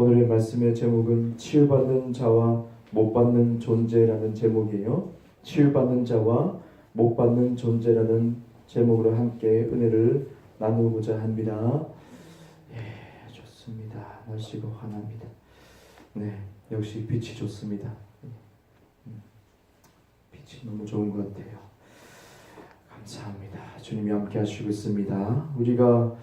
오늘의 말씀의 제목은 치유받는 자와 못 받는 존재라는 제목이에요. 치유받는 자와 못 받는 존재라는 제목으로 함께 은혜를 나누고자 합니다. 예, 좋습니다. 날씨가 환합니다. 네, 역시 빛이 좋습니다. 빛이 너무 좋은 것 같아요. 감사합니다. 주님이 함께 하시고 있습니다. 우리가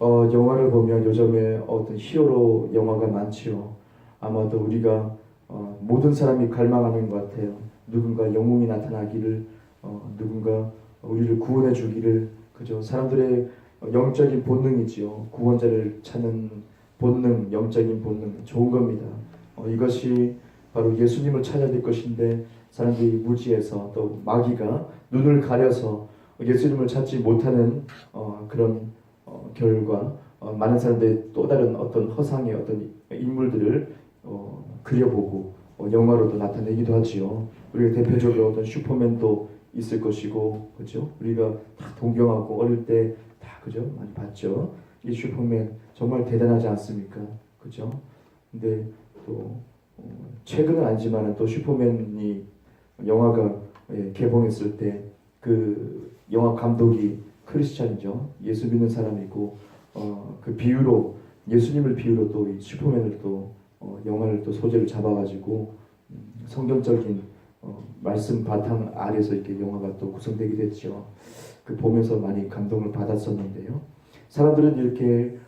영화를 보면 요즘에 어떤 히어로 영화가 많지요. 아마도 우리가 모든 사람이 갈망하는 것 같아요. 누군가 영웅이 나타나기를, 누군가 우리를 구원해 주기를. 그죠? 사람들의 영적인 본능이지요. 구원자를 찾는 본능, 영적인 본능, 좋은 겁니다. 이것이 바로 예수님을 찾아야 될 것인데, 사람들이 무지해서 또 마귀가 눈을 가려서 예수님을 찾지 못하는 그런 결과, 많은 사람들이 또 다른 어떤 허상의 어떤 인물들을 그려보고 영화로도 나타내기도 하지요. 우리가 대표적으로 어떤 슈퍼맨도 있을 것이고, 그죠? 우리가 다 동경하고 어릴 때 다 그죠? 많이 봤죠. 이 슈퍼맨 정말 대단하지 않습니까? 그죠? 근데 또 최근은 아니지만 또 슈퍼맨이 영화가 개봉했을 때 그 영화 감독이 크리스찬이죠. 예수 믿는 사람이고, 그 비유로 예수님을 비유로 또 이 슈퍼맨을 또 영화를 또 소재를 잡아가지고 성경적인 말씀 바탕 아래서 이렇게 영화가 또 구성되게 됐죠. 그 보면서 많이 감동을 받았었는데요. 사람들은 이렇게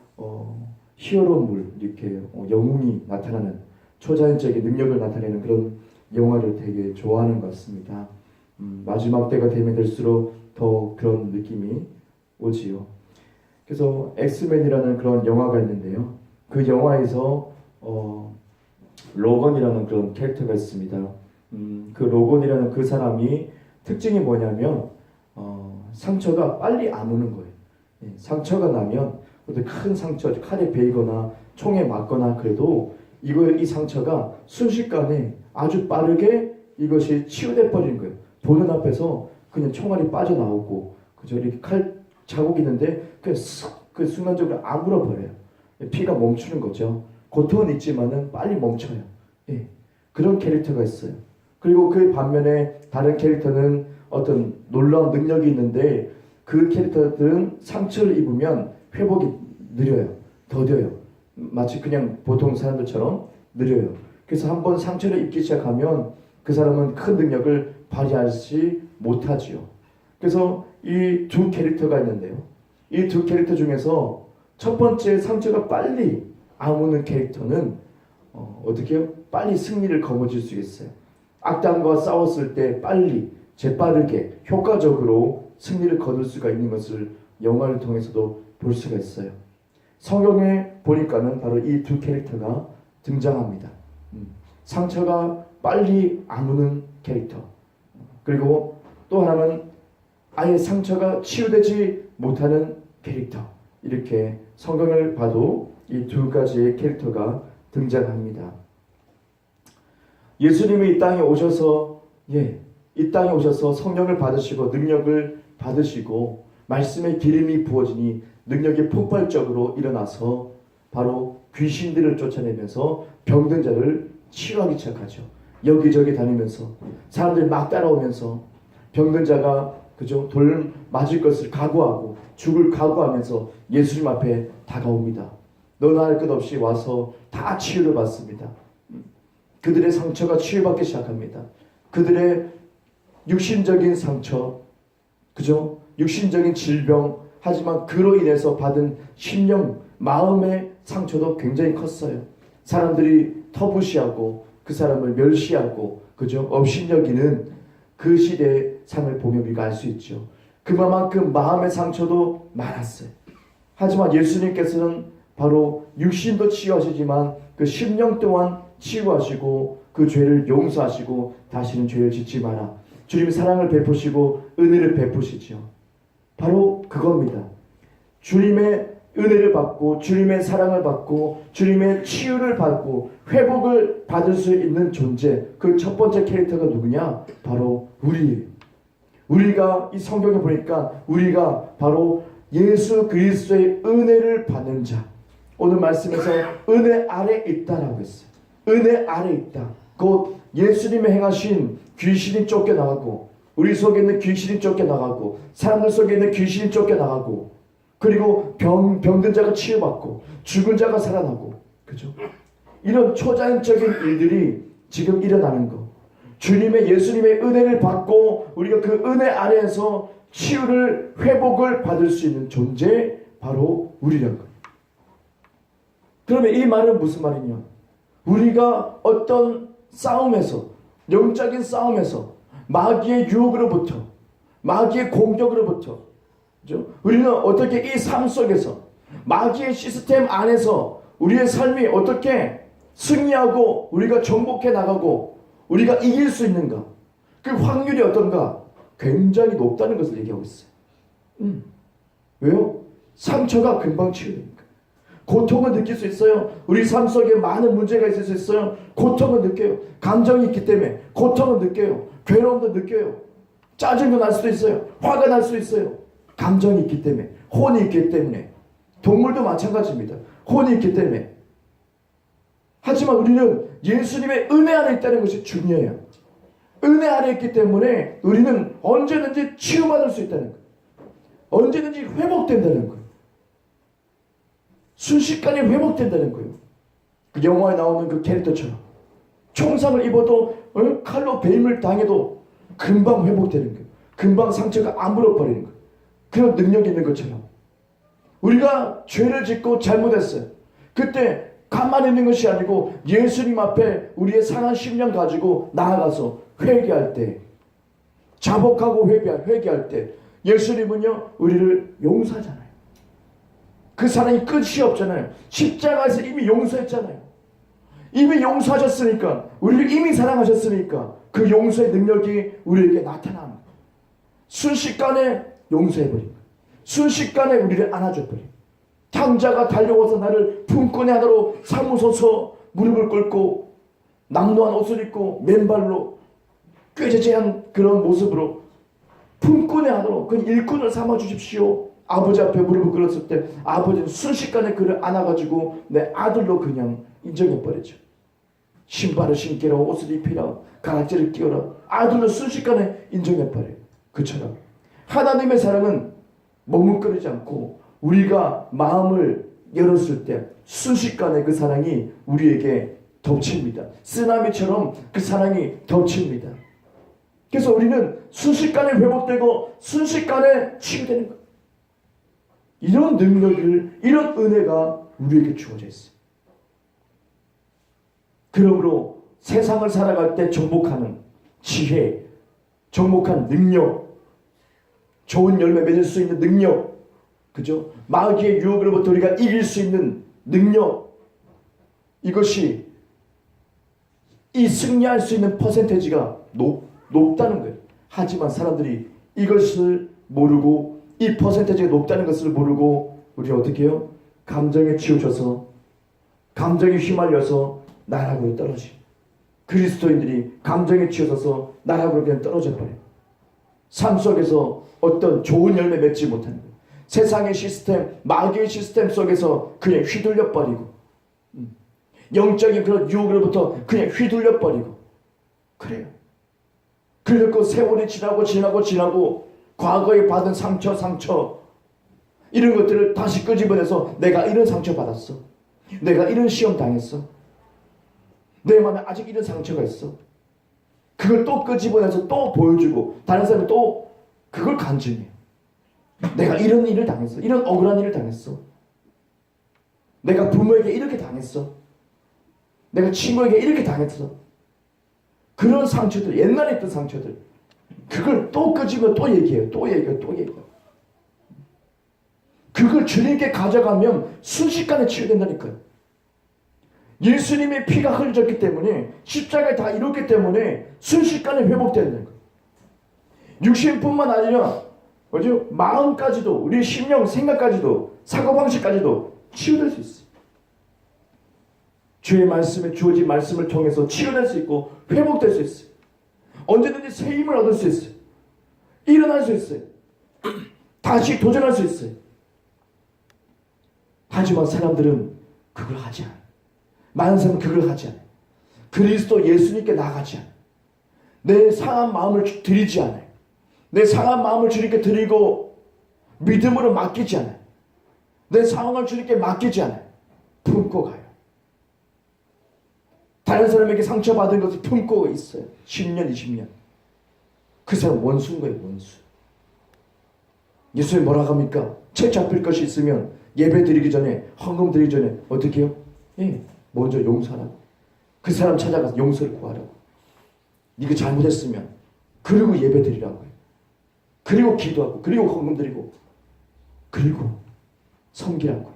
히어로물, 이렇게 영웅이 나타나는 초자연적인 능력을 나타내는 그런 영화를 되게 좋아하는 것 같습니다. 마지막 때가 되면 될수록 더 그런 느낌이 오지요. 그래서 엑스맨이라는 그런 영화가 있는데요. 그 영화에서 로건이라는 그런 캐릭터가 있습니다. 그 로건이라는 그 사람이 특징이 뭐냐면 상처가 빨리 아무는 거예요. 상처가 나면 어떤 큰 상처, 칼에 베이거나 총에 맞거나 그래도 이 상처가 순식간에 아주 빠르게 이것이 치유돼 버리는 거예요. 보는 앞에서 그냥 총알이 빠져나오고, 그죠? 이렇게 칼 자국이 있는데 그냥 그 순간적으로 아물어 버려요. 피가 멈추는 거죠. 고통은 있지만은 빨리 멈춰요. 예. 그런 캐릭터가 있어요. 그리고 그 반면에 다른 캐릭터는 어떤 놀라운 능력이 있는데, 그 캐릭터들은 상처를 입으면 회복이 느려요. 더뎌요. 마치 그냥 보통 사람들처럼 느려요. 그래서 한번 상처를 입기 시작하면 그 사람은 큰 능력을 발휘하지 못하지요. 그래서 이 두 캐릭터가 있는데요. 이 두 캐릭터 중에서 첫 번째 상처가 빨리 아무는 캐릭터는 어떻게 해요? 빨리 승리를 거머쥘 수 있어요. 악당과 싸웠을 때 빨리, 재빠르게, 효과적으로 승리를 거둘 수가 있는 것을 영화를 통해서도 볼 수가 있어요. 성경에 보니까는 바로 이 두 캐릭터가 등장합니다. 상처가 빨리 아무는 캐릭터, 그리고 또 하나는 아예 상처가 치유되지 못하는 캐릭터. 이렇게 성경을 봐도 이 두 가지의 캐릭터가 등장합니다. 예수님이 이 땅에 오셔서 성령을 받으시고 능력을 받으시고 말씀의 기름이 부어지니 능력이 폭발적으로 일어나서 바로 귀신들을 쫓아내면서 병든 자를 치유하기 시작하죠. 여기저기 다니면서 사람들이 막 따라오면서 병든 자가 그죠? 돌 맞을 것을 각오하고 죽을 각오하면서 예수님 앞에 다가옵니다. 너나 할 것 없이 와서 다 치유를 받습니다. 그들의 상처가 치유받기 시작합니다. 그들의 육신적인 상처, 그죠? 육신적인 질병, 하지만 그로 인해서 받은 심령, 마음의 상처도 굉장히 컸어요. 사람들이 터부시하고 그 사람을 멸시하고, 그죠? 업신여기는 그 시대의 삶을 보면 우리가 알 수 있죠. 그만큼 마음의 상처도 많았어요. 하지만 예수님께서는 바로 육신도 치유하시지만 그 심령 또한 치유하시고 그 죄를 용서하시고 다시는 죄를 짓지 마라. 주님의 사랑을 베푸시고 은혜를 베푸시죠. 바로 그겁니다. 주님의 은혜를 받고 주님의 사랑을 받고 주님의 치유를 받고 회복을 받을 수 있는 존재, 그 첫 번째 캐릭터가 누구냐? 바로 우리예요. 우리가 이 성경에 보니까 우리가 바로 예수 그리스도의 은혜를 받는 자, 오늘 말씀에서 은혜 아래 있다라고 했어요. 은혜 아래 있다. 곧 예수님의 행하신 귀신이 쫓겨나가고, 우리 속에 있는 귀신이 쫓겨나가고, 사람들 속에 있는 귀신이 쫓겨나가고, 그리고 병든 자가 치유받고, 죽은 자가 살아나고, 그죠? 이런 초자연적인 일들이 지금 일어나는 거. 주님의 예수님의 은혜를 받고 우리가 그 은혜 아래에서 치유를, 회복을 받을 수 있는 존재, 바로 우리란 거예요. 그러면 이 말은 무슨 말이냐? 우리가 어떤 싸움에서, 영적인 싸움에서, 마귀의 유혹으로부터, 마귀의 공격으로부터, 그죠? 우리는 어떻게 이 삶 속에서 마귀의 시스템 안에서 우리의 삶이 어떻게 승리하고 우리가 정복해 나가고 우리가 이길 수 있는가? 그 확률이 어떤가? 굉장히 높다는 것을 얘기하고 있어요. 왜요? 상처가 금방 치유되니까. 고통을 느낄 수 있어요. 우리 삶 속에 많은 문제가 있을 수 있어요. 고통을 느껴요. 감정이 있기 때문에 고통을 느껴요. 괴로움도 느껴요. 짜증도 날 수도 있어요. 화가 날 수 있어요. 감정이 있기 때문에, 혼이 있기 때문에. 동물도 마찬가지입니다. 혼이 있기 때문에. 하지만 우리는 예수님의 은혜 안에 있다는 것이 중요해요. 은혜 안에 있기 때문에 우리는 언제든지 치유받을 수 있다는 거예요. 언제든지 회복된다는 거예요. 순식간에 회복된다는 거예요. 그 영화에 나오는 그 캐릭터처럼 총상을 입어도 칼로 배임을 당해도 금방 회복되는 거예요. 금방 상처가 안 물어버리는 거예요. 그런 능력이 있는 것처럼 우리가 죄를 짓고 잘못했어요. 그때 가만히 있는 것이 아니고 예수님 앞에 우리의 상한 심령 가지고 나아가서 회개할 때, 자복하고 회개할 때 예수님은요 우리를 용서하잖아요. 그 사랑이 끝이 없잖아요. 십자가에서 이미 용서했잖아요. 이미 용서하셨으니까, 우리를 이미 사랑하셨으니까 그 용서의 능력이 우리에게 나타납니다. 순식간에 용서해버린 거예요. 순식간에 우리를 안아줘버린 거예요. 탕자가 달려와서 나를 품꾼의 하나로 삼으소서 무릎을 꿇고 낙노한 옷을 입고 맨발로 꾀죄죄한 그런 모습으로 품꾼의 하나로 그 일꾼을 삼아주십시오. 아버지 앞에 무릎을 꿇었을 때 아버지는 순식간에 그를 안아가지고 내 아들로 그냥 인정해버리죠. 신발을 신기라, 옷을 입히라, 가락지를 끼워라, 아들로 순식간에 인정해버려요. 그처럼 하나님의 사랑은 머뭇거리지 않고 우리가 마음을 열었을 때 순식간에 그 사랑이 우리에게 덮칩니다. 쓰나미처럼 그 사랑이 덮칩니다. 그래서 우리는 순식간에 회복되고 순식간에 치유되는 거예요. 이런 능력을, 이런 은혜가 우리에게 주어져 있어요. 그러므로 세상을 살아갈 때 정복하는 지혜, 정복한 능력, 좋은 열매 맺을 수 있는 능력, 그죠? 마귀의 유혹으로부터 우리가 이길 수 있는 능력, 이것이 이 승리할 수 있는 퍼센테이지가 높다는 거예요. 하지만 사람들이 이것을 모르고, 이 퍼센테이지가 높다는 것을 모르고 우리 어떻게 해요? 감정에 치우쳐서, 감정에 휘말려서 나락으로 떨어지. 그리스도인들이 감정에 치우쳐서 나락으로 그냥 떨어져 버려요. 삶 속에서 어떤 좋은 열매 맺지 못하는 거예요. 세상의 시스템, 마귀의 시스템 속에서 그냥 휘둘려 버리고, 영적인 그런 유혹으로부터 그냥 휘둘려 버리고 그래요. 그리고 세월이 지나고 과거에 받은 상처 이런 것들을 다시 끄집어내서 내가 이런 상처 받았어, 내가 이런 시험 당했어, 내 마음에 아직 이런 상처가 있어, 그걸 또 끄집어내서 또 보여주고 다른 사람이 또 그걸 간증해. 내가 이런 일을 당했어, 이런 억울한 일을 당했어, 내가 부모에게 이렇게 당했어, 내가 친구에게 이렇게 당했어. 그런 상처들, 옛날에 있던 상처들, 그걸 또 끄집어 또 얘기해요. 그걸 주님께 가져가면 순식간에 치유된다니까요. 예수님의 피가 흘려졌기 때문에, 십자가에 다 이뤘기 때문에 순식간에 회복되는 거예요. 육신뿐만 아니라 뭐죠? 마음까지도, 우리의 심령, 생각까지도, 사고방식까지도 치유될 수 있어요. 주의 말씀에 주어진 말씀을 통해서 치유될 수 있고 회복될 수 있어요. 언제든지 새 힘을 얻을 수 있어요. 일어날 수 있어요. 다시 도전할 수 있어요. 하지만 사람들은 그걸 하지 않아요. 많은 사람은 그걸 하지 않아요. 그리스도 예수님께 나가지 않아요. 내 상한 마음을 드리지 않아요. 내 상한 마음을 주님께 드리고 믿음으로 맡기지 않아요. 내 상황을 주님께 맡기지 않아요. 품고 가요. 다른 사람에게 상처받은 것을 품고 있어요. 10년, 20년. 그 사람 원수인 거예요, 원수. 예수님 뭐라고 합니까? 채 잡힐 것이 있으면 예배 드리기 전에, 헌금 드리기 전에 어떻게 해요? 예, 먼저 용서하라고. 그 사람 찾아가서 용서를 구하라고. 네가 잘못했으면 그리고 예배 드리라고 해요. 그리고 기도하고, 그리고 헌금 드리고, 그리고 섬기라고.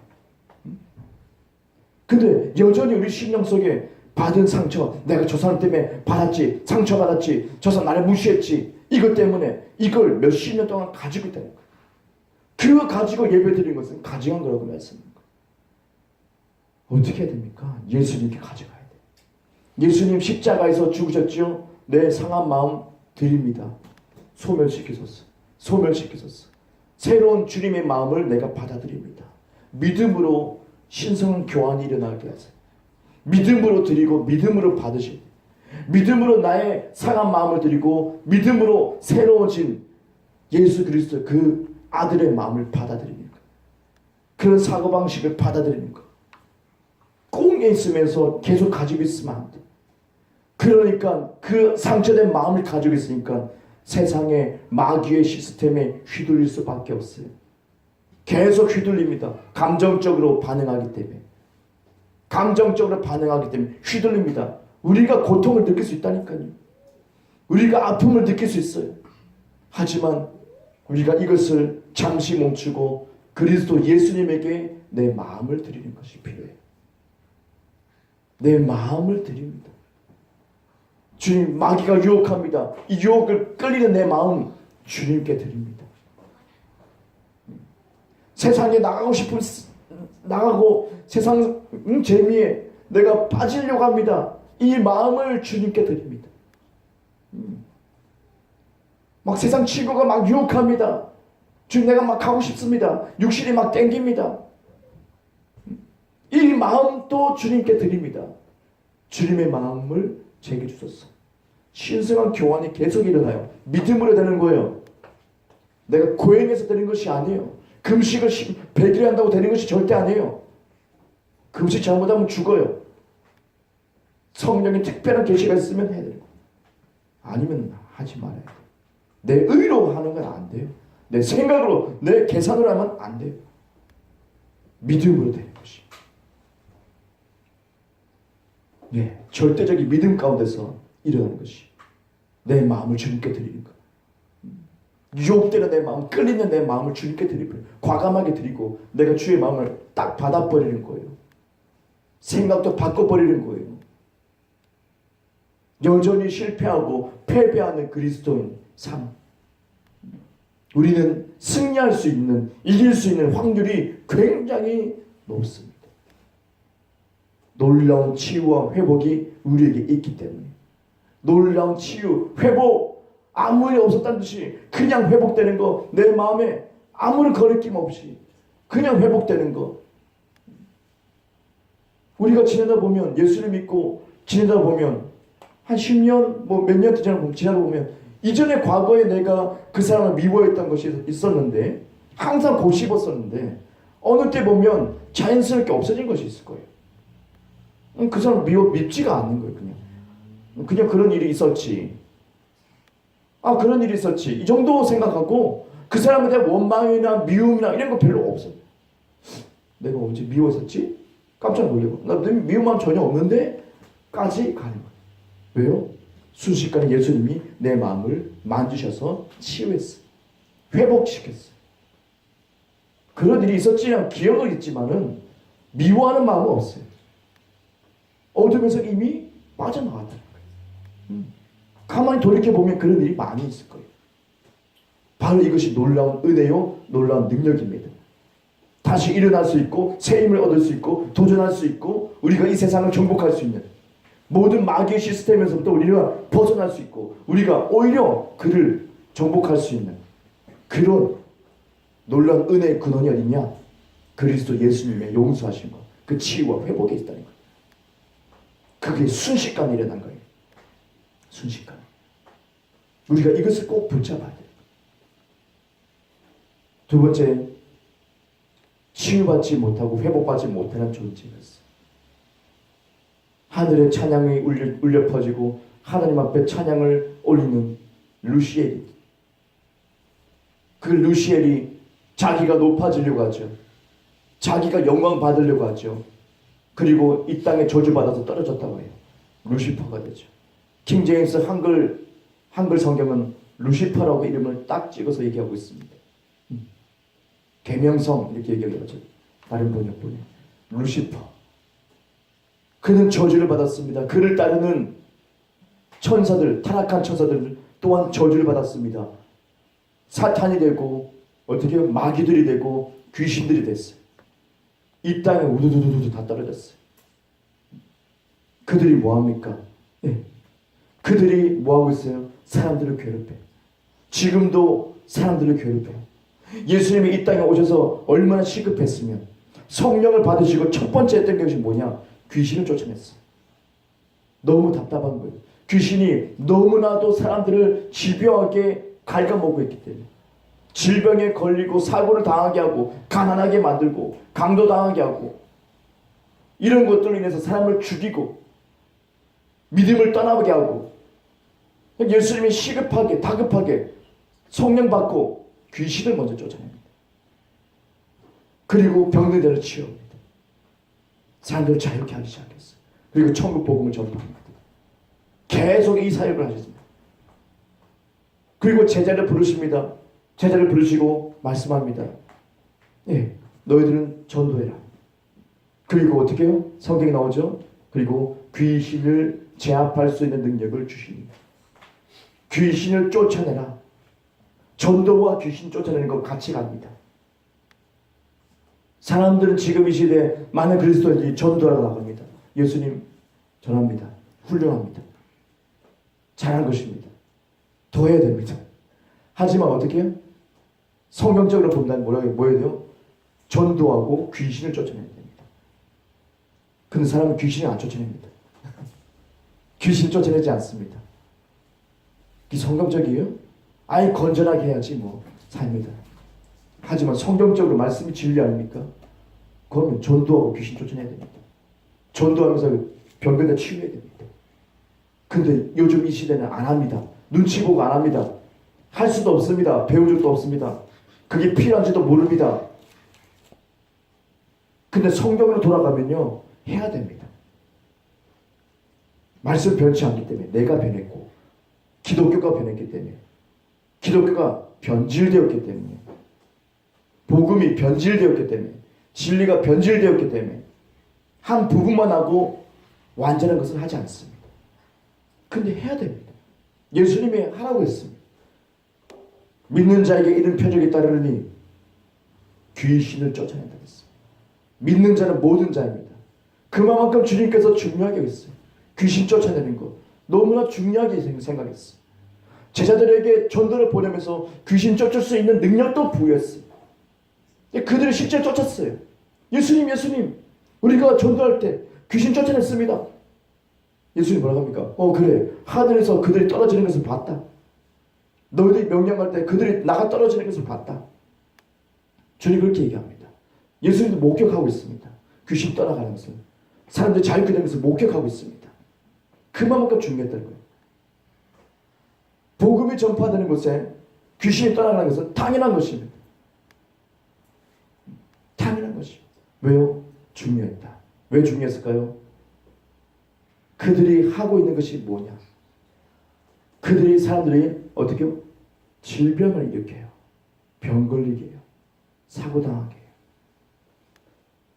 근데 여전히 우리 심령 속에 받은 상처, 내가 저 사람 때문에 받았지, 상처받았지, 저 사람 나를 무시했지, 이것 때문에 이걸 몇십 년 동안 가지고 있다는 거예요. 그거 가지고 예배 드린 것은 가증한 거라고 말씀합니다. 어떻게 해야 됩니까? 예수님께 가져가야 돼요. 예수님 십자가에서 죽으셨죠? 내 상한 마음 드립니다. 소멸시키소서. 소멸시키소서. 새로운 주님의 마음을 내가 받아들입니다. 믿음으로 신성 교환이 일어나게 하세요. 믿음으로 드리고 믿음으로 받으시고, 믿음으로 나의 상한 마음을 드리고 믿음으로 새로워진 예수 그리스도 그 아들의 마음을 받아들이는 것. 그런 사고방식을 받아들이는 것. 꽁에 있으면서 계속 가지고 있으면 안 돼. 그러니까 그 상처된 마음을 가지고 있으니까 세상의 마귀의 시스템에 휘둘릴 수밖에 없어요. 계속 휘둘립니다. 감정적으로 반응하기 때문에. 감정적으로 반응하기 때문에 휘둘립니다. 우리가 고통을 느낄 수 있다니까요. 우리가 아픔을 느낄 수 있어요. 하지만 우리가 이것을 잠시 멈추고 그리스도 예수님에게 내 마음을 드리는 것이 필요해요. 내 마음을 드립니다. 주님, 마귀가 유혹합니다. 이 유혹을 끌리는 내 마음 주님께 드립니다. 세상에 나가고 싶은, 나가고 세상 재미에 내가 빠지려고 합니다. 이 마음을 주님께 드립니다. 막 세상 친구가 막 유혹합니다. 주님, 내가 막 가고 싶습니다. 육신이 막 땡깁니다. 이 마음도 주님께 드립니다. 주님의 마음을 제게 주소서. 신성한 교환이 계속 일어나요. 믿음으로 되는 거예요. 내가 고행해서 되는 것이 아니에요. 금식을 100일 한다고 되는 것이 절대 아니에요. 금식 잘못하면 죽어요. 성령의 특별한 계시가 있으면 해야 되고, 아니면 하지 말아야 돼요. 내 의로 하는 건 안 돼요. 내 생각으로, 내 계산으로 하면 안 돼요. 믿음으로 되는 것이. 네, 절대적인 믿음 가운데서 일어나는 것이 내 마음을 주님께 드리는 것. 유혹되는 내 마음, 끌리는 내 마음을 주님께 드리고 과감하게 드리고 내가 주의 마음을 딱 받아버리는 거예요. 생각도 바꿔버리는 거예요. 여전히 실패하고 패배하는 그리스도인 삶. 우리는 승리할 수 있는, 이길 수 있는 확률이 굉장히 높습니다. 놀라운 치유와 회복이 우리에게 있기 때문에. 놀라운 치유, 회복, 아무 일 없었다는 듯이 그냥 회복되는 거, 내 마음에 아무런 거리낌 없이 그냥 회복되는 거. 우리가 지내다 보면, 예수를 믿고 지내다 보면 한 10년, 뭐 몇 년 지나다 보면 이전에 과거에 내가 그 사람을 미워했던 것이 있었는데, 항상 고집었었는데 어느 때 보면 자연스럽게 없어진 것이 있을 거예요. 그 사람 밉지가 않는 거예요. 그냥 그런 일이 있었지. 아, 그런 일이 있었지. 이 정도 생각하고 그 사람에 대한 원망이나 미움이나 이런 거 별로 없어요. 내가 언제 미워했었지? 깜짝 놀래고, 나 미운 마음 전혀 없는데 까지 가는 거예요. 왜요? 순식간에 예수님이 내 마음을 만지셔서 치유했어요. 회복시켰어요. 그런 일이 있었지만 기억은 있지만은 미워하는 마음은 없어요. 어둠에서 이미 빠져나갔다는 거예요. 가만히 돌이켜보면 그런 일이 많이 있을 거예요. 바로 이것이 놀라운 은혜요, 놀라운 능력입니다. 다시 일어날 수 있고 새 힘을 얻을 수 있고 도전할 수 있고 우리가 이 세상을 정복할 수 있는 모든 마귀의 시스템에서부터 우리가 벗어날 수 있고 우리가 오히려 그를 정복할 수 있는 그런 놀라운 은혜의 근원이 어디냐? 그리스도 예수님의 용서하신 것, 그 치유와 회복이 있다는 거예요. 그게 순식간에 일어난 거예요. 순식간에. 우리가 이것을 꼭 붙잡아야 돼요. 두 번째, 치유받지 못하고 회복받지 못하는 존재였어요. 하늘에 찬양이 울려 퍼지고 하나님 앞에 찬양을 올리는 루시엘이, 그 루시엘이 자기가 높아지려고 하죠. 자기가 영광 받으려고 하죠. 그리고 이 땅에 저주받아서 떨어졌다고 해요. 루시퍼가 되죠. 킹제임스 한글 성경은 루시퍼라고 이름을 딱 찍어서 얘기하고 있습니다. 계명성 이렇게 얘기하죠. 다른 번역본에 루시퍼. 그는 저주를 받았습니다. 그를 따르는 천사들, 타락한 천사들 또한 저주를 받았습니다. 사탄이 되고 어떻게 마귀들이 되고 귀신들이 됐어요. 이 땅에 우두두두두 다 떨어졌어요. 그들이 뭐합니까? 네. 그들이 뭐하고 있어요? 사람들을 괴롭혀요. 지금도 사람들을 괴롭혀요. 예수님이 이 땅에 오셔서 얼마나 시급했으면 성령을 받으시고 첫 번째 했던 것이 뭐냐? 귀신을 쫓아냈어요. 너무 답답한 거예요. 귀신이 너무나도 사람들을 집요하게 갉아먹고 있기 때문에 질병에 걸리고 사고를 당하게 하고 가난하게 만들고 강도 당하게 하고 이런 것들로 인해서 사람을 죽이고 믿음을 떠나게 하고 예수님이 시급하게 다급하게 성령 받고 귀신을 먼저 쫓아냅니다. 그리고 병들들을 치유합니다. 사람들을 자유케 하기 시작했어요. 그리고 천국 복음을 전파합니다. 계속 이 사역을 하셨습니다. 그리고 제자를 부르십니다. 제자를 부르시고 말씀합니다. 예, 너희들은 전도해라. 그리고 어떻게 해요? 성경에 나오죠. 그리고 귀신을 제압할 수 있는 능력을 주십니다. 귀신을 쫓아내라. 전도와 귀신 쫓아내는 것 같이 갑니다. 사람들은 지금 이 시대에 많은 그리스도인들이 전도하러 나갑니다. 예수님 전합니다. 훌륭합니다. 잘한 것입니다. 더 해야 됩니다. 하지만 어떻게 해요? 성경적으로 본다면 뭐 해야 돼요? 전도하고 귀신을 쫓아내야 됩니다. 근데 사람은 귀신을 안 쫓아냅니다. 귀신 쫓아내지 않습니다. 이 성경적이에요? 아예 건전하게 해야지 뭐 삽니다. 하지만 성경적으로 말씀이 진리 아닙니까? 그러면 전도하고 귀신 쫓아내야 됩니다. 전도하면서 병들다 치유해야 됩니다. 근데 요즘 이 시대는 안 합니다. 눈치 보고 안 합니다. 할 수도 없습니다. 배운 적도 없습니다. 그게 필요한지도 모릅니다. 근데 성경으로 돌아가면요 해야 됩니다. 말씀 변치 않기 때문에 내가 변했고 기독교가 변했기 때문에 기독교가 변질되었기 때문에 복음이 변질되었기 때문에 진리가 변질되었기 때문에 한 부분만 하고 완전한 것을 하지 않습니다. 근데 해야 됩니다. 예수님이 하라고 했습니다. 믿는 자에게 이런 표적이 따르니 귀신을 쫓아낸다고 했습니다. 믿는 자는 모든 자입니다. 그만큼 주님께서 중요하게 했어요. 귀신 쫓아내는 것 너무나 중요하게 생각했어요. 제자들에게 전도를 보내면서 귀신 쫓을 수 있는 능력도 부여했어요. 그들이 실제 쫓았어요. 예수님 우리가 전도할 때 귀신 쫓아냈습니다. 예수님 뭐라고 합니까? 그래 하늘에서 그들이 떨어지는 것을 봤다. 너희들이 명령할 때 그들이 나가 떨어지는 것을 봤다. 주님 그렇게 얘기합니다. 예수님도 목격하고 있습니다. 귀신 떠나가는 것을 사람들이 자유케 되는 것을 목격하고 있습니다. 그만큼 중요했다는 거예요. 복음이 전파되는 곳에 귀신이 떠나가는 것은 당연한 것입니다. 당연한 것입니다. 왜요? 중요했다. 왜 중요했을까요? 그들이 하고 있는 것이 뭐냐? 그들이 사람들이 어떻게 해요? 질병을 일으켜요. 병 걸리게 해요. 사고당하게 해요.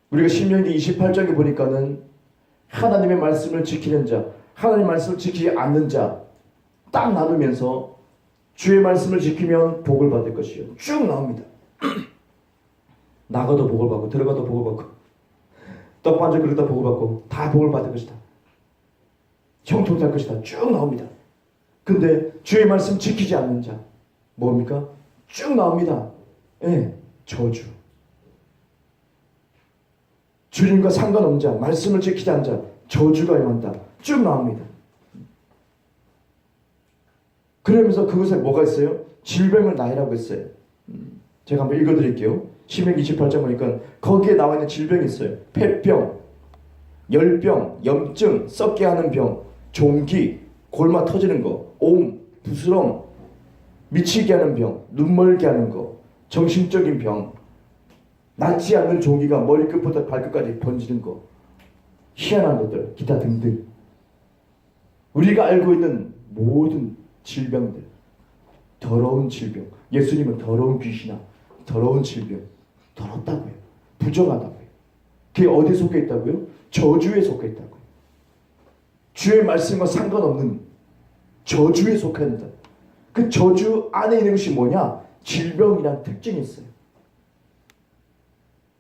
우리가 신명기 28장에 보니까는 하나님의 말씀을 지키는 자, 하나님의 말씀을 지키지 않는 자 딱 나누면서 주의 말씀을 지키면 복을 받을 것이요. 쭉 나옵니다. 나가도 복을 받고 들어가도 복을 받고 떡반죽 그릇다 복을 받고 다 복을 받을 것이다. 형통할 것이다. 쭉 나옵니다. 근데 주의 말씀 지키지 않는 자 뭡니까? 쭉 나옵니다. 예, 저주. 주님과 상관없는 자, 말씀을 지키지 않는 자, 저주가 임한다. 쭉 나옵니다. 그러면서 그것에 뭐가 있어요? 질병을 나이라고 했어요. 제가 한번 읽어드릴게요. 신명기 28장 보니까 거기에 나와 있는 질병이 있어요. 폐병, 열병, 염증, 썩게 하는 병, 종기, 골마 터지는 거, 옴, 부스럼, 미치게 하는 병, 눈멀게 하는 거, 정신적인 병, 낫지 않는 종기가 머리끝부터 발끝까지 번지는 거, 희한한 것들, 기타 등등. 우리가 알고 있는 모든 질병들, 더러운 질병, 예수님은 더러운 귀신아, 더러운 질병, 더럽다고요. 부정하다고요. 그게 어디에 속해 있다고요? 저주에 속해 있다고요. 주의 말씀과 상관없는 저주에 속해 있다. 그 저주 안에 있는 것이 뭐냐? 질병이란 특징이 있어요.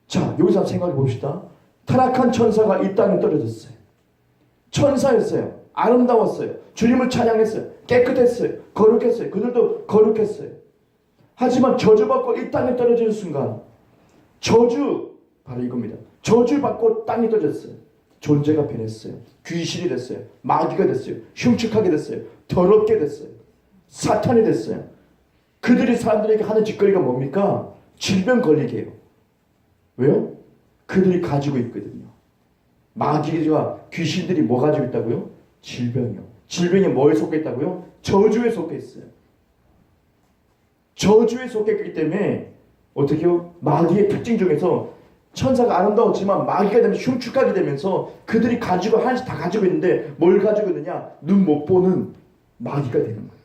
자, 여기서 한번 생각해 봅시다. 타락한 천사가 이 땅에 떨어졌어요. 천사였어요. 아름다웠어요. 주님을 찬양했어요. 깨끗했어요. 거룩했어요. 그들도 거룩했어요. 하지만 저주받고 이 땅에 떨어지는 순간 저주, 바로 이겁니다. 저주받고 땅에 떨어졌어요. 존재가 변했어요. 귀신이 됐어요. 마귀가 됐어요. 흉측하게 됐어요. 더럽게 됐어요. 사탄이 됐어요. 그들이 사람들에게 하는 짓거리가 뭡니까? 질병 걸리게 해요. 왜요? 그들이 가지고 있거든요. 마귀가, 귀신들이 뭐 가지고 있다고요? 질병이요. 질병이 뭐에 속해 있다고요? 저주에 속해 있어요. 저주에 속해 있기 때문에 어떻게요? 마귀의 특징 중에서 천사가 아름다웠지만 마귀가 되면 흉측하게 되면서 그들이 가지고 하나씩 다 가지고 있는데 뭘 가지고 있느냐? 눈 못 보는 마귀가 되는 거예요.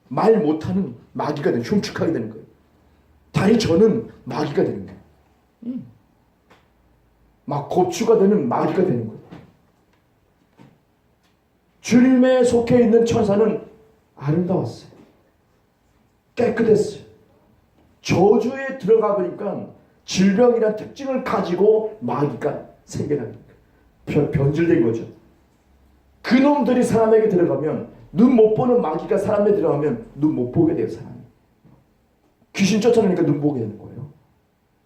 말 못하는 마귀가 되는, 흉측하게 되는 거예요. 다리 저는 마귀가 되는 거예요. 막 고추가 되는 마귀가 되는 거예요. 주님에 속해 있는 천사는 아름다웠어요. 깨끗했어요. 저주에 들어가 보니까 질병이란 특징을 가지고 마귀가 생겨나는 거예요. 변질된 거죠. 그놈들이 사람에게 들어가면, 눈 못 보는 마귀가 사람에 들어가면 눈 못 보게 돼요. 사람이. 귀신 쫓아내니까 눈 보게 되는 거예요.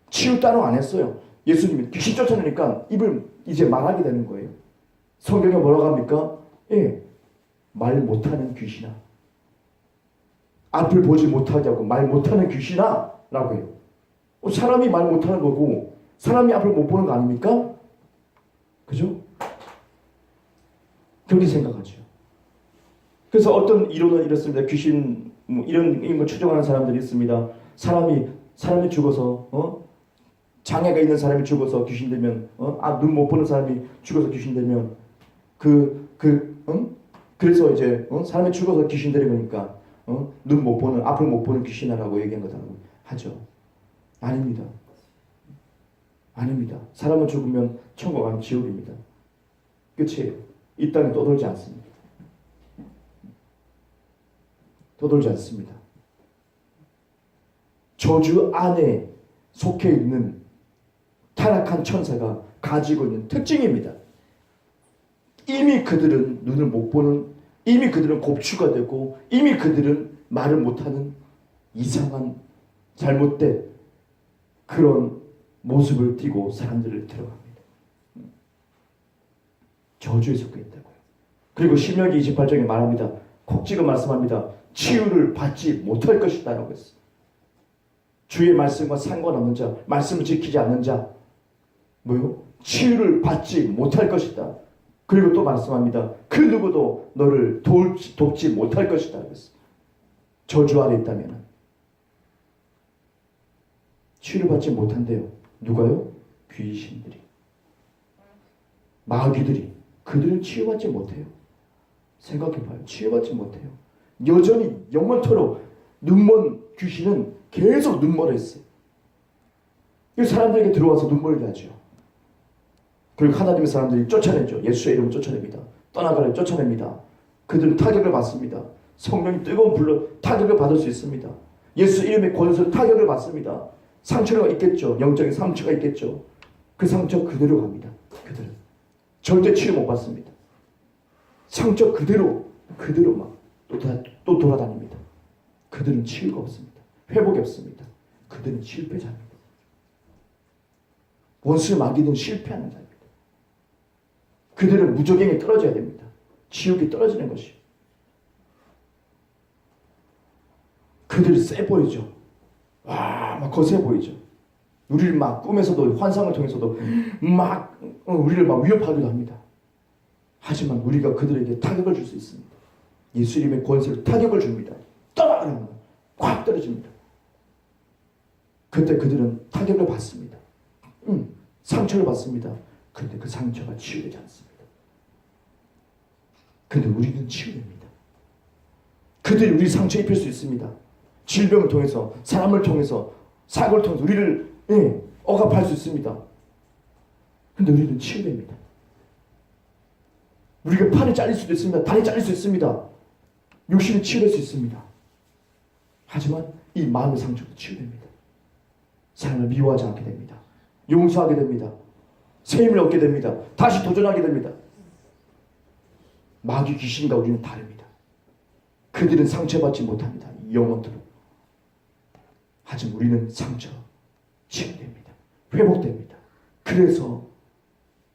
치유 따로 안 했어요. 예수님이 귀신 쫓아내니까 입을 이제 말하게 되는 거예요. 성경에 뭐라고 합니까? 예, 말 못하는 귀신아. 앞을 보지 못하게 하고 말 못하는 귀신아 라고 해요. 사람이 말 못하는 거고 사람이 앞을 못 보는 거 아닙니까? 그죠? 그렇게 생각하죠. 그래서 어떤 이론은 이렇습니다. 귀신 이런 걸 추정하는 사람들이 있습니다. 사람이 죽어서 장애가 있는 사람이 죽어서 귀신 되면 눈 못 보는 사람이 죽어서 귀신 되면 그래서 이제 사람이 죽어서 귀신 되는 거니까 눈 못 보는, 앞을 못 보는 귀신이라고 얘기한 거라고 하죠. 아닙니다. 아닙니다. 사람은 죽으면 천국 아니면 지옥입니다. 끝이에요. 이 땅에 떠돌지 않습니다. 떠돌지 않습니다. 저주 안에 속해 있는 타락한 천사가 가지고 있는 특징입니다. 이미 그들은 눈을 못 보는, 이미 그들은 곱추가 되고, 이미 그들은 말을 못하는 이상한 잘못된 그런 모습을 띠고 사람들을 들어갑니다. 저주에 속해 있다고요. 그리고 신명기 28장에 말합니다. 콕 찍어 말씀합니다. 치유를 받지 못할 것이다 라고 했어요. 주의 말씀과 상관없는 자, 말씀을 지키지 않는 자, 뭐요? 치유를 받지 못할 것이다. 그리고 또 말씀합니다. 그 누구도 너를 돕지 못할 것이다. 그랬어요. 저주 아래 있다면 치유를 받지 못한대요. 누가요? 귀신들이, 마귀들이. 그들은 치유받지 못해요. 생각해봐요. 치유받지 못해요. 여전히 영원토록 눈먼 귀신은 계속 눈멀어 있어요. 이 사람들에게 들어와서 눈멀게 하죠. 그리고 하나님의 사람들이 쫓아내죠. 예수의 이름을 쫓아냅니다. 떠나가려 쫓아냅니다. 그들은 타격을 받습니다. 성령이 뜨거운 불로 타격을 받을 수 있습니다. 예수 이름의 권세로 타격을 받습니다. 상처가 있겠죠. 영적인 상처가 있겠죠. 그 상처 그대로 갑니다. 그들은 절대 치유 못 받습니다. 상처 그대로 막 또 돌아다닙니다. 그들은 치유가 없습니다. 회복이 없습니다. 그들은 실패자입니다. 원수를 막이든 실패하는 자입니다. 그들은 무적행에 떨어져야 됩니다. 지옥에 떨어지는 것이. 그들이 세 보이죠. 와, 막 거세 보이죠. 우리를 막 꿈에서도 환상을 통해서도 막 우리를 막 위협하기도 합니다. 하지만 우리가 그들에게 타격을 줄 수 있습니다. 예수님의 권세로 타격을 줍니다. 떠나가는 꽉 떨어집니다. 그때 그들은 타격을 받습니다. 상처를 받습니다. 그런데 그 상처가 치유되지 않습니다. 근데 우리는 치유됩니다. 그들이 우리 상처 입힐 수 있습니다. 질병을 통해서, 사람을 통해서, 사고를 통해서 우리를 억압할 수 있습니다. 근데 우리는 치유됩니다. 우리가 팔이 잘릴 수도 있습니다. 다리 잘릴 수 있습니다. 육신이 치유될 수 있습니다. 하지만 이 마음의 상처도 치유됩니다. 사람을 미워하지 않게 됩니다. 용서하게 됩니다. 새 힘을 얻게 됩니다. 다시 도전하게 됩니다. 마귀 귀신과 우리는 다릅니다. 그들은 상처받지 못합니다. 영원토록. 하지만 우리는 상처 치유됩니다. 회복됩니다. 그래서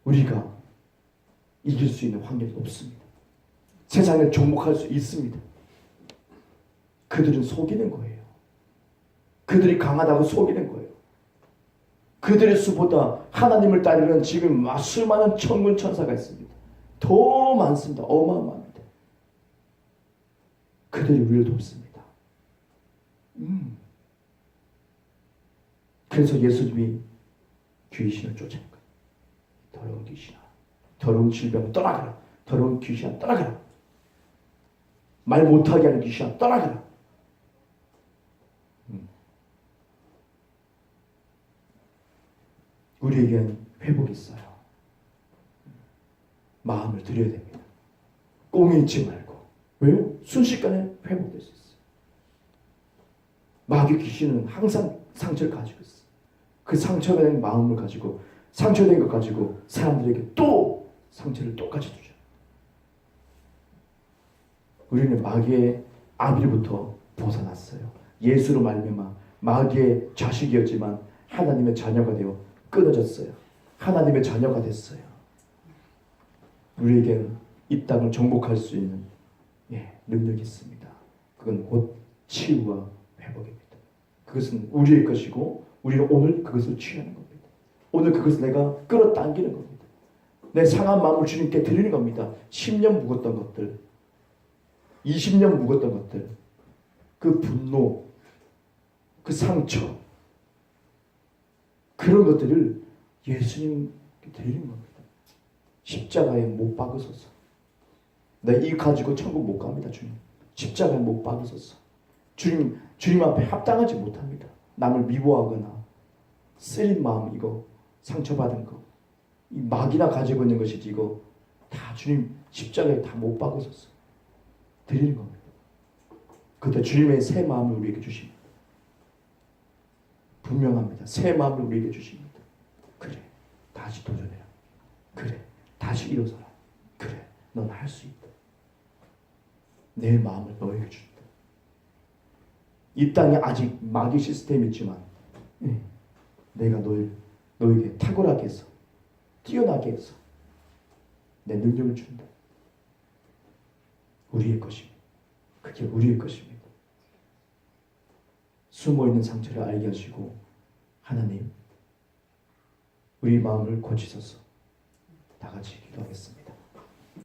우리가 이길 수 있는 확률이 높습니다. 세상을 정복할 수 있습니다. 그들은 속이는 거예요. 그들이 강하다고 속이는 거예요. 그들의 수보다 하나님을 따르는 지금 수많은 천군 천사가 있습니다. 더 많습니다. 어마어마합니다. 그들이 우리를 돕습니다. 그래서 예수님이 귀신을 쫓아낸 거예요. 더러운 귀신아, 더러운 질병 떠나가라. 더러운 귀신아 떠나가라. 말 못하게 하는 귀신아 떠나가라. 우리에겐 회복이 있어요. 마음을 들여야 됩니다. 꽁이 있지 말고. 왜요? 순식간에 회복될 수 있어요. 마귀 귀신은 항상 상처를 가지고 있어요. 그 상처된 마음을 가지고, 상처된 것 가지고 사람들에게 또 상처를 똑같이 주죠. 우리는 마귀의 아비로부터 벗어났어요. 예수로 말미암아 마귀의 자식이었지만 하나님의 자녀가 되어 끊어졌어요. 하나님의 자녀가 됐어요. 우리에게는 이 땅을 정복할 수 있는 능력이 있습니다. 그건 곧 치유와 회복입니다. 그것은 우리의 것이고 우리는 오늘 그것을 취하는 겁니다. 오늘 그것을 내가 끌어당기는 겁니다. 내 상한 마음을 주님께 드리는 겁니다. 10년 묵었던 것들, 20년 묵었던 것들, 그 분노, 그 상처, 그런 것들을 예수님께 드리는 겁니다. 십자가에 못 박으소서. 내 이 가지고 천국 못 갑니다, 주님. 십자가에 못 박으소서. 주님 앞에 합당하지 못합니다. 남을 미워하거나 쓰린 마음, 이거 상처받은 거, 이 막이나 가지고 있는 것이지 이거 다 주님 십자가에 다 못 박으소서. 드리는 겁니다. 그때 주님의 새 마음을 우리에게 주십니다. 분명합니다. 새 마음을 우리에게 주십니다. 그래, 다시 도전해라. 그래, 다시 일어서라. 그래, 넌 할 수 있다. 내 마음을 너에게 준다. 이 땅에 아직 마귀 시스템이 있지만 내가 너에게 탁월하게 해서, 뛰어나게 해서 내 능력을 준다. 우리의 것입니다. 그게 우리의 것입니다. 숨어있는 상처를 알게 하시고 하나님, 우리 마음을 고치소서. 다 같이 기도하겠습니다.